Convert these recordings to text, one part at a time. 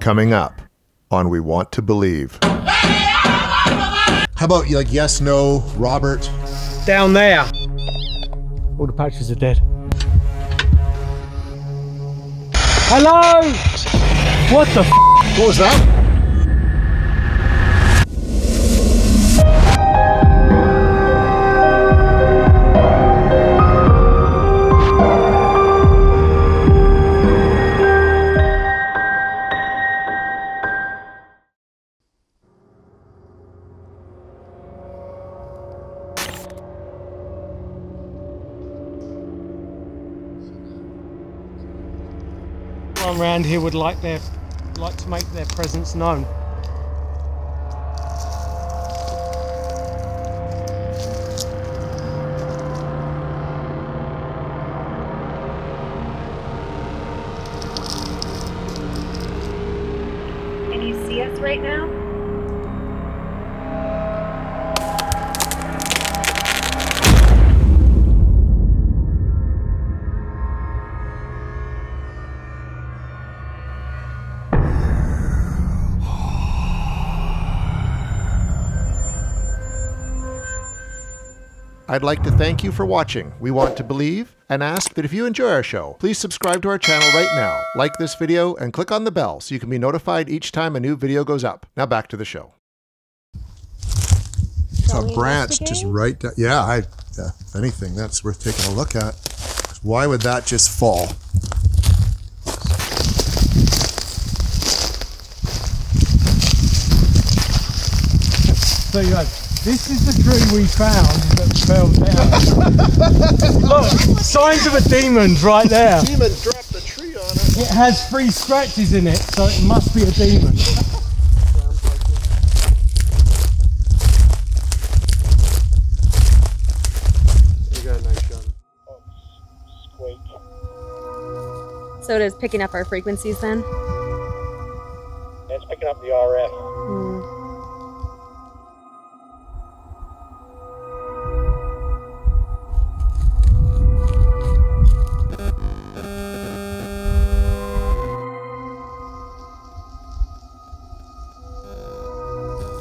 Coming up on We Want to Believe. How about like yes, no, Robert? Down there. All the patches are dead. Hello? What the f? What was that? Around here would like to make their presence known. Can you see us right now? I'd like to thank you for watching We Want to Believe and ask that if you enjoy our show, please subscribe to our channel right now, like this video, and click on the bell so you can be notified each time a new video goes up. Now back to the show. It's a branch just right down. Yeah, if anything, that's worth taking a look at. Why would that just fall? So you have, this is the tree we found that fell down. Look, signs of a demon right there. Demon dropped the tree on it. It has 3 scratches in it, so it must be a demon. You got a nice gun. Squeak. So it is picking up our frequencies then? It's picking up the RF.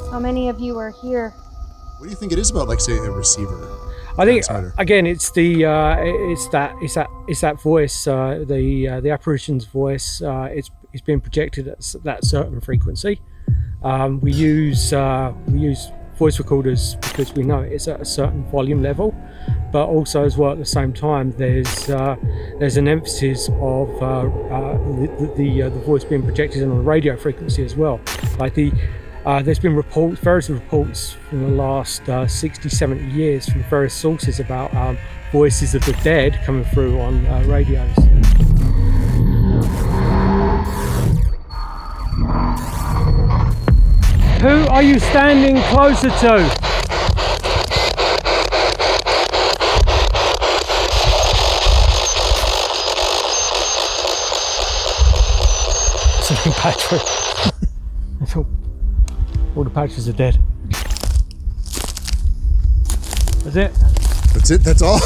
How many of you are here? What do you think it is about, like, say, a receiver? I think again, it's the it's that voice, the apparition's voice. It's being projected at that certain frequency. We use voice recorders because we know it's at a certain volume level, but also as well at the same time there's an emphasis of the voice being projected on a radio frequency as well. Like there's been various reports from the last 60-70 years from various sources about voices of the dead coming through on radios. Who are you standing closer to? Something battery. All the patches are dead. That's it? That's it? That's all?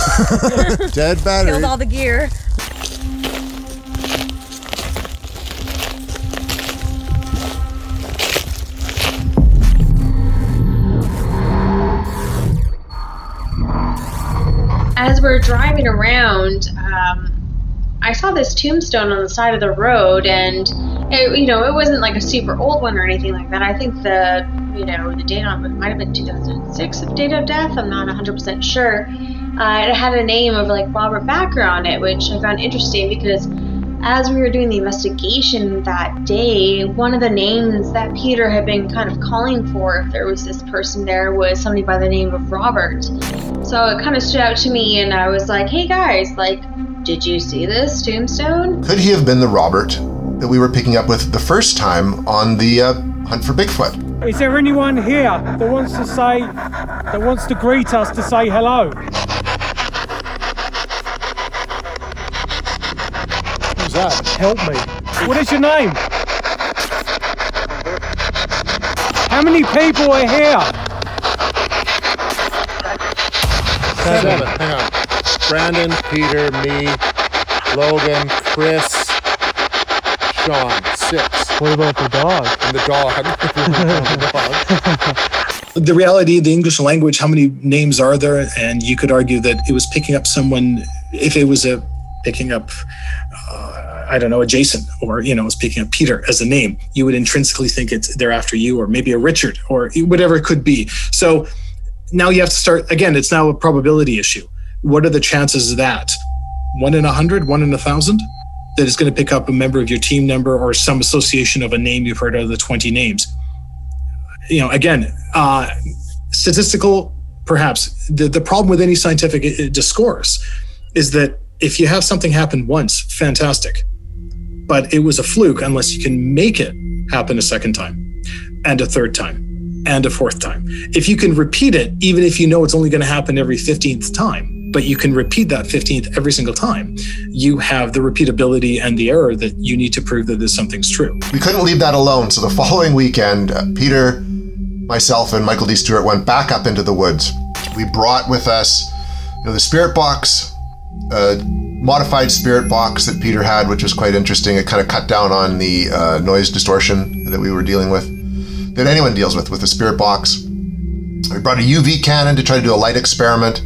Dead battery. Killed all the gear. As we're driving around, I saw this tombstone on the side of the road, and it wasn't like a super old one or anything like that. I think the date on it might have been 2006 of date of death. I'm not 100% sure. It had a name of like Robert Backer on it, which I found interesting because as we were doing the investigation that day, one of the names that Peter had been kind of calling for, if there was this person there, was somebody by the name of Robert. So it kind of stood out to me, and I was like, hey guys, like, did you see this tombstone? Could he have been the Robert that we were picking up with the first time on the hunt for Bigfoot? Is there anyone here that wants to greet us to say hello? Who's that? Help me. What is your name? How many people are here? 7. Hang on. Brandon, Peter, me, Logan, Chris, Sean. 6. What about the dog? And the dog. The reality, the English language, how many names are there? And you could argue that it was picking up someone, if it was picking up, I don't know, a Jason, or, it was picking up Peter as a name, you would intrinsically think they're after you, or maybe a Richard, or whatever it could be. So now you have to start, again, it's now a probability issue. What are the chances of that? 1 in 100, 1 in 1,000? That is going to pick up a member of your team number or some association of a name you've heard out of the 20 names. Again, statistical, perhaps. The problem with any scientific discourse is that if you have something happen once, fantastic. But it was a fluke unless you can make it happen a second time, and a third time, and a fourth time. If you can repeat it, even if you know it's only going to happen every 15th time, but you can repeat that 15th every single time, you have the repeatability and the error that you need to prove that something's true. We couldn't leave that alone, so the following weekend, Peter, myself, and Michael D. Stewart went back up into the woods. We brought with us the spirit box, modified spirit box that Peter had, which was quite interesting. It kind of cut down on the noise distortion that we were dealing with, that anyone deals with a spirit box. We brought a UV cannon to try to do a light experiment,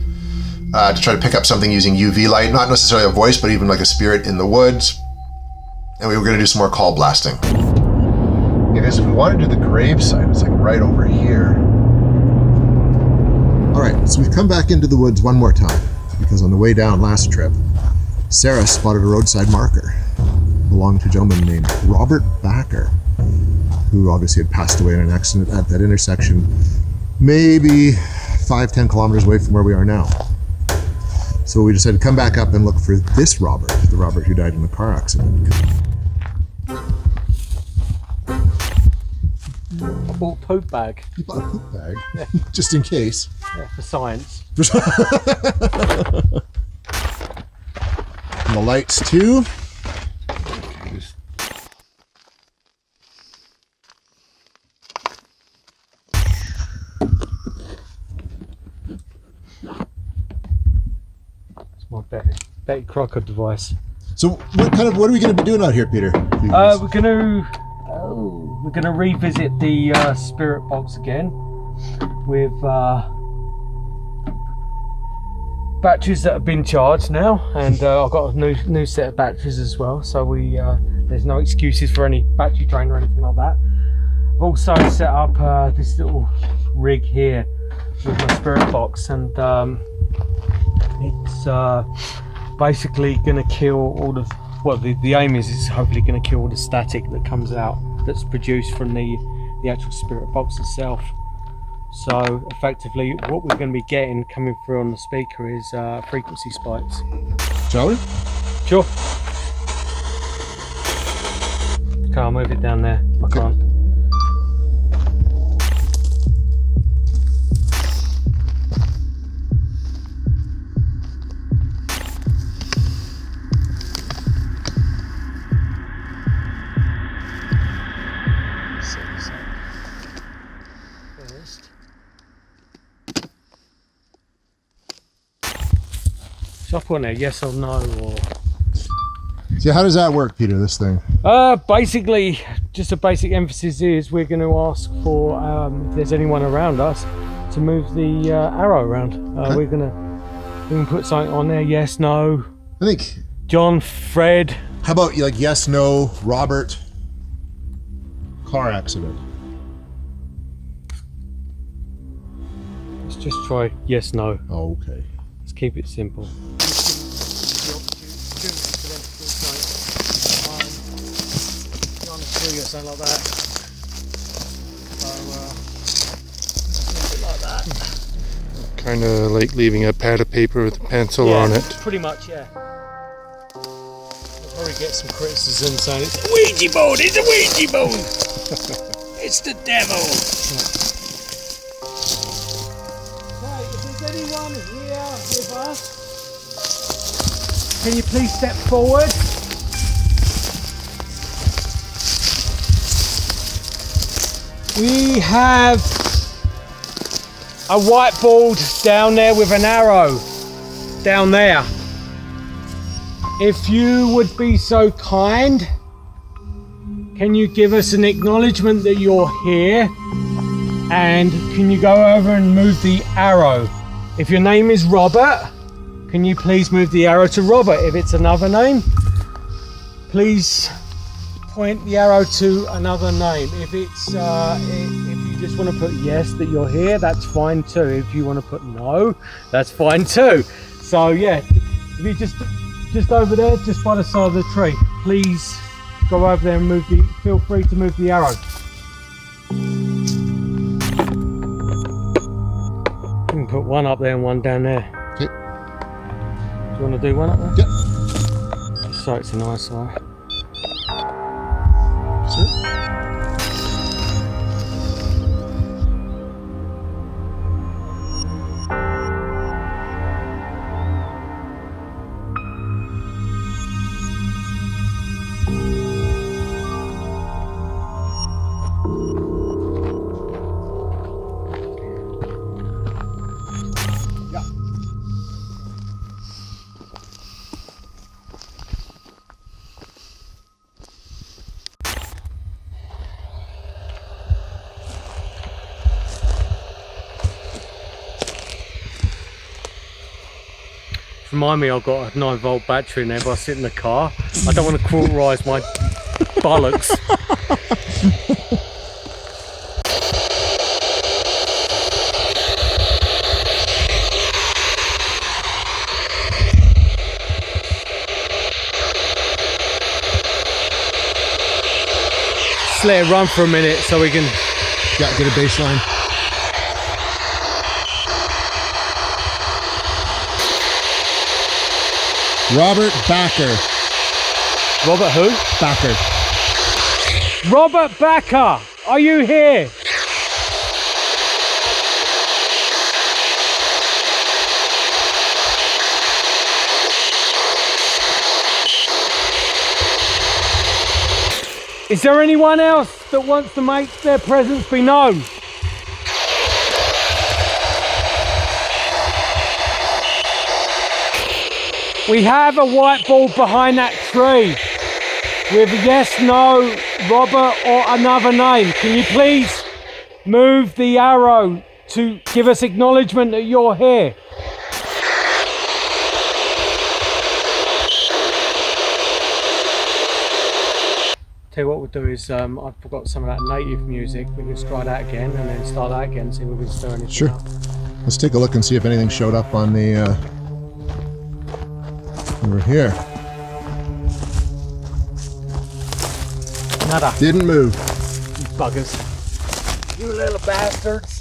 to try to pick up something using UV light, not necessarily a voice, but even like a spirit in the woods. And we were going to do some more call blasting. Yeah, guys, if we want to do the gravesite, it's like right over here. All right, so we've come back into the woods one more time, because on the way down last trip, Sarah spotted a roadside marker belonging to a gentleman named Robert Backer, who obviously had passed away in an accident at that intersection, maybe 5-10 kilometers away from where we are now. So we decided to come back up and look for this Robert, the Robert who died in the car accident. I bought a poop bag. You bought a poop bag? Yeah. Just in case. Yeah, for science. And the lights too. It's my Betty Crocker device. So what are we going to be doing out here, Peter? We're gonna revisit the spirit box again with batteries that have been charged now, and I've got a new set of batteries as well, so there's no excuses for any battery drain or anything like that. I've also set up this little rig here with my spirit box, and it's basically going to kill all the, well, the aim is it's hopefully going to kill all the static that comes out, that's produced from the actual spirit box itself. So effectively what we're going to be getting coming through on the speaker is frequency spikes. Shall we? Sure. Okay, I'll move it down there. I can't. Should I put on there yes or no, or? So how does that work, Peter, this thing? Basically, just a basic emphasis is we're going to ask for if there's anyone around us to move the arrow around. Okay. We can put something on there, yes, no. I think. John, Fred. How about like yes, no, Robert, car accident? Let's just try yes, no. Oh, okay. Let's keep it simple. Something like that. So, like that. Kind of like leaving a pad of paper with a pencil on it. Pretty much, yeah. I'll probably get some criticism saying it's a Ouija board, it's a Ouija board! It's the devil! Right, if there's anyone here with us, can you please step forward? We have a whiteboard down there with an arrow down there. If you would be so kind can you give us an acknowledgement that you're here? And can you go over and move the arrow? If your name is Robert, can you please move the arrow to Robert? If it's another name, please point the arrow to another name. If it's if you just want to put yes that you're here, that's fine too. If you want to put no, that's fine too. So yeah, if you just over there, just by the side of the tree, please go over there and move the. Feel free to move the arrow. You can put one up there and one down there. Okay. Do you want to do one up there? Yep. Just so it's a nice eye. Sir? Remind me, I've got a 9-volt battery in there, but I sit in the car. I don't want to cauterise my bollocks. Just let it run for a minute so we can... Yeah, get a baseline. Robert Backer. Robert who? Backer. Robert Backer, are you here? Is there anyone else that wants to make their presence be known? We have a whiteboard behind that tree with yes, no, Robert or another name. Can you please move the arrow to give us acknowledgement that you're here? Tell you what we'll do is, I forgot some of that native music. We can just try that again and then start that again, see if we can stir anything Sure. up. Let's take a look and see if anything showed up on the over here. Nada. Didn't move. You buggers. You little bastards.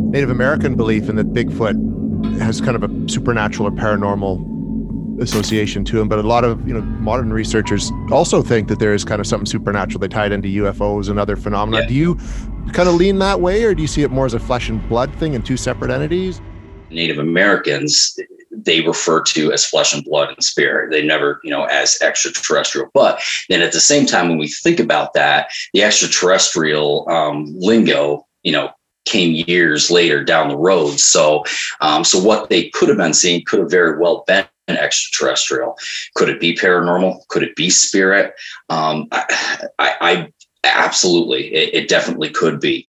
Native American belief in that Bigfoot has kind of a supernatural or paranormal association to him, but a lot of modern researchers also think that there is kind of something supernatural. They tie it into UFOs and other phenomena. Yeah. Do you kind of lean that way, or do you see it more as a flesh and blood thing and two separate entities? Native Americans, they refer to as flesh and blood and spirit. They never, as extraterrestrial. But then at the same time, when we think about that, the extraterrestrial lingo, came years later down the road. So what they could have been seeing could have very well been extraterrestrial. Could it be paranormal? Could it be spirit? I absolutely, it definitely could be.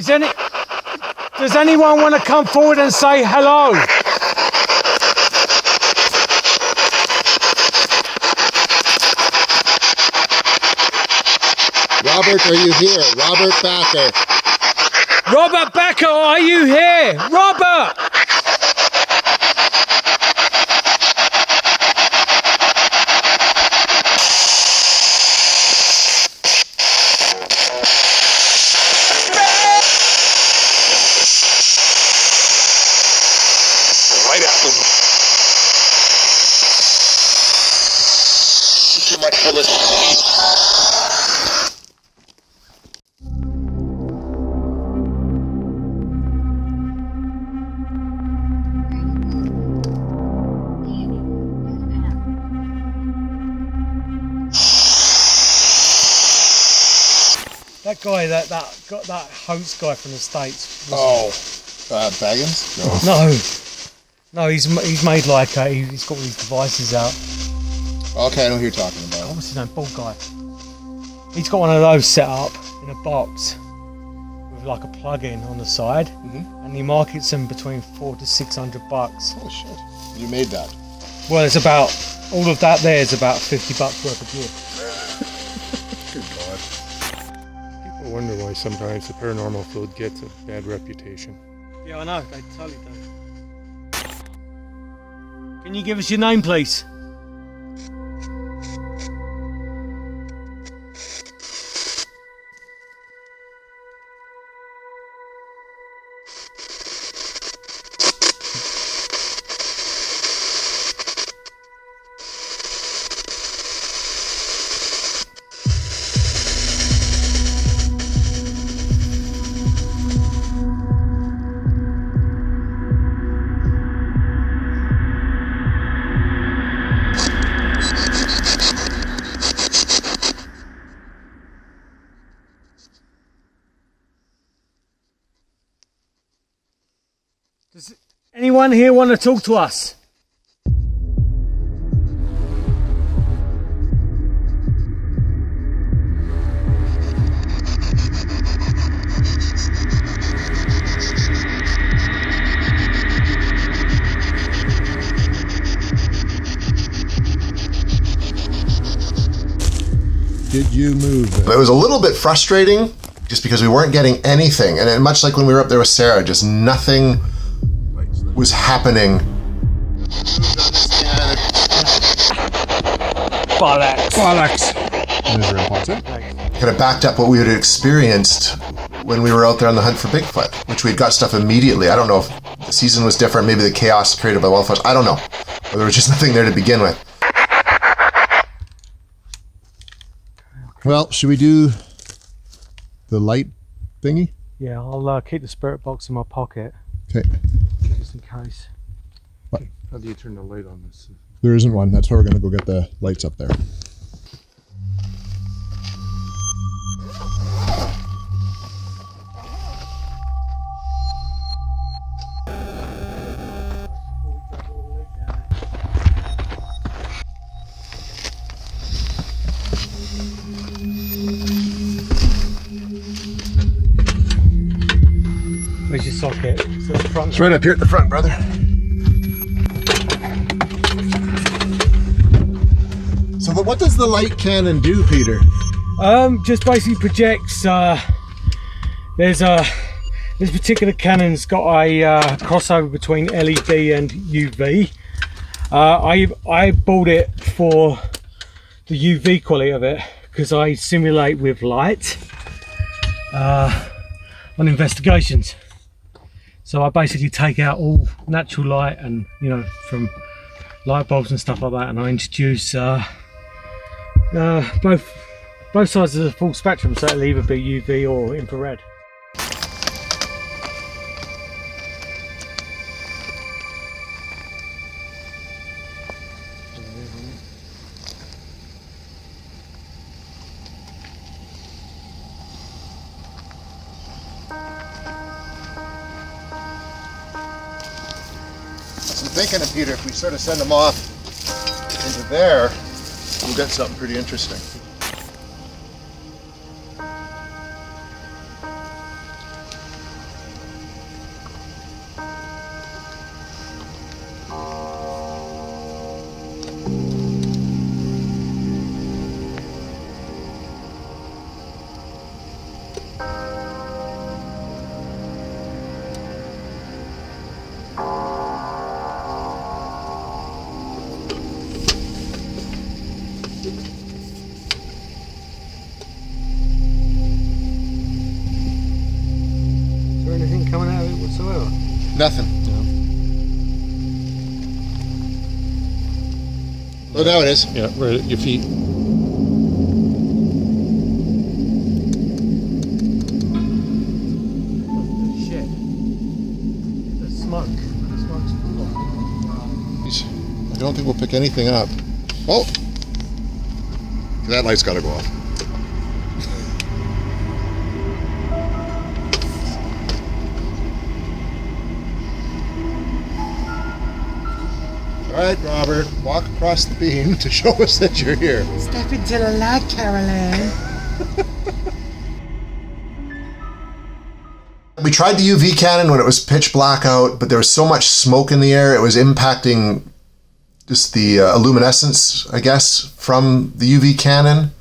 Does anyone want to come forward and say hello? Robert, are you here? Robert Backer. Robert Backer, are you here? Robert! Right at them. Too much for this. That guy, that host guy from the States. Baggins? No, he's made like he's got all these devices out. Okay, I know who you're talking about. What's his name? Bald guy. He's got one of those set up in a box with like a plug-in on the side, and he markets them between $400 to $600. Oh shit! You made that. Well, it's about all of that. There is about $50 worth of gear. Good God. I wonder why sometimes the paranormal field gets a bad reputation. Yeah, I know. They totally do. Can you give us your name, please? Does anyone here want to talk to us? Did you move it? It was a little bit frustrating just because we weren't getting anything. And much like when we were up there with Sarah, just nothing was happening. Bollocks. Kind of backed up what we had experienced when we were out there on the hunt for Bigfoot, which we'd got stuff immediately. I don't know if the season was different, maybe the chaos created by wildfires. I don't know. Or there was just nothing there to begin with. Well, should we do the light thingy? Yeah, I'll keep the spirit box in my pocket. Okay. Just in case. What? How do you turn the light on this? There isn't one. That's why we're going to go get the lights up there. Where's your socket? It's at the front. It's right up here at the front, brother. So what does the light cannon do, Peter? Just basically projects. There's this particular cannon's got a crossover between LED and UV. I bought it for the UV quality of it because I simulate with light on investigations. So I basically take out all natural light and, you know, from light bulbs and stuff like that, and I introduce both sides of the full spectrum, so it'll either be UV or infrared. I'm thinking of Peter, if we sort of send them off into there, we'll get something pretty interesting. Nothing. Oh, now it is. Yeah, right at your feet. Shit. The smoke. The smoke's I don't think we'll pick anything up. Oh! That light's got to go off. All right, Robert, walk across the beam to show us that you're here. Step into the light, Caroline. We tried the UV cannon when it was pitch black out, but there was so much smoke in the air, it was impacting just the luminescence, I guess, from the UV cannon,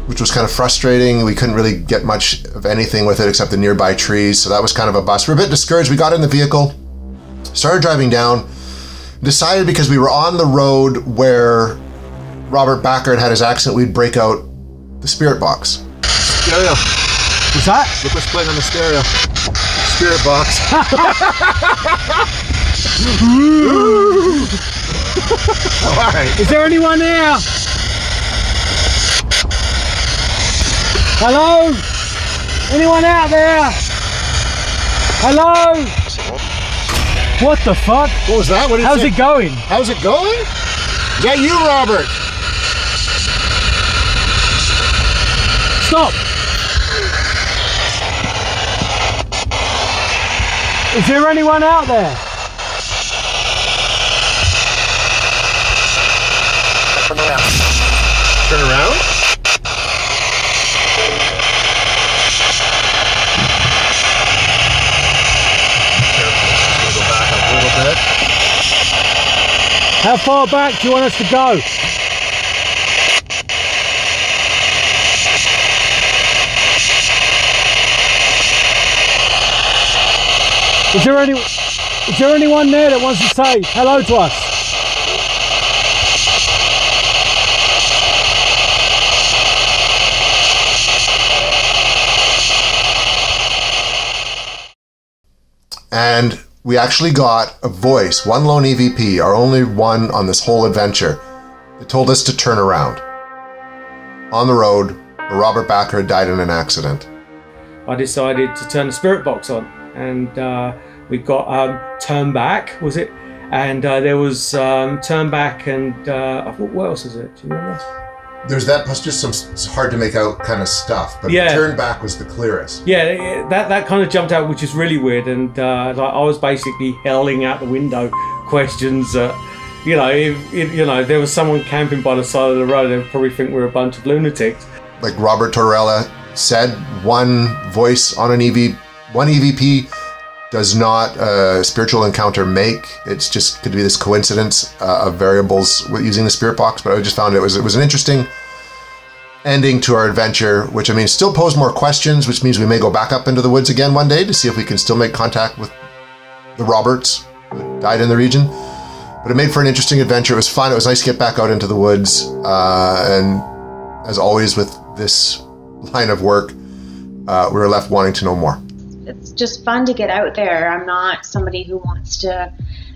which was kind of frustrating. We couldn't really get much of anything with it except the nearby trees, so that was kind of a bust. We're a bit discouraged. We got in the vehicle, started driving down, decided because we were on the road where Robert Backer had his accident, we'd break out the spirit box. Stereo. What's that? Look what's playing on the stereo. Spirit box. All right. Is there anyone there? Hello? Anyone out there? Hello? What the fuck? What was that? What did How's it going? How's it going? Is that you, Robert? Stop! Is there anyone out there? Turn around. Go back up a little bit. How far back do you want us to go? Is there anyone there that wants to say hello to us? And we actually got a voice, one lone EVP, our only one on this whole adventure. It told us to turn around. On the road, where Robert Backer had died in an accident. I decided to turn the spirit box on, and we got turn back, was it? And there was turn back, and I thought, what else is it? Do you remember? There's that plus just some it's hard to make out kind of stuff, but Yeah. the turn back was the clearest. Yeah, that kind of jumped out, which is really weird. And like, I was basically howling out the window questions. You know, if there was someone camping by the side of the road, they'd probably think we're a bunch of lunatics. Like Robert Tortorella said, one voice on one EVP does not a spiritual encounter make. It's just could be this coincidence of variables with using the spirit box. But I just found it was an interesting ending to our adventure, which I mean still posed more questions, which means we may go back up into the woods again one day to see if we can still make contact with the Roberts who died in the region. But it made for an interesting adventure. It was fun. It was nice to get back out into the woods. And as always with this line of work, we were left wanting to know more. It's just fun to get out there. I'm not somebody who wants to,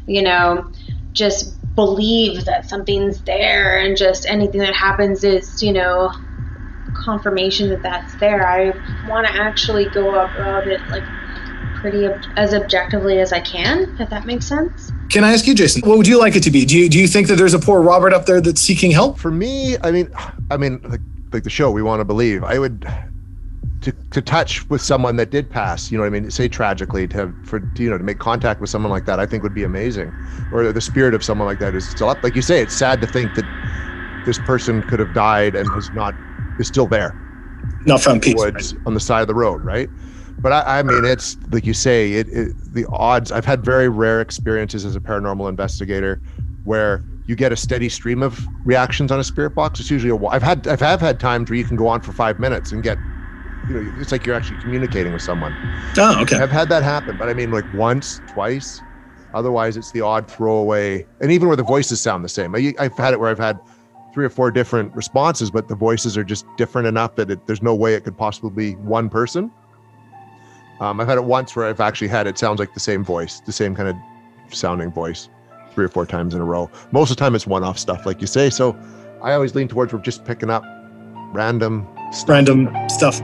you know, just believe that something's there and just anything that happens is, you know, confirmation that that's there. I want to actually go about it like pretty as objectively as I can, if that makes sense. Can I ask you, Jason, what would you like it to be? Do you think that there's a poor Robert up there that's seeking help? For me, I mean, like the show, we want to believe. I would to touch with someone that did pass. You know what I mean? Say tragically, to make contact with someone like that, I think would be amazing. Or the spirit of someone like that is still up. Like you say, it's sad to think that this person could have died and is still there. Not found peace. Woods on the side of the road, right? But I mean, it's like you say, the odds. I've had very rare experiences as a paranormal investigator where you get a steady stream of reactions on a spirit box. It's usually I've had times where you can go on for 5 minutes and get, it's like you're actually communicating with someone. Oh, okay. I've had that happen, but I mean, like once, twice. Otherwise, it's the odd throwaway, and even where the voices sound the same. I've had it where I've had 3 or 4 different responses, but the voices are just different enough that there's no way it could possibly be one person. I've had it once where I've actually had it sounds like the same voice, the same kind of sounding voice 3 or 4 times in a row. Most of the time it's one-off stuff, like you say. So I always lean towards we're just picking up random stuff.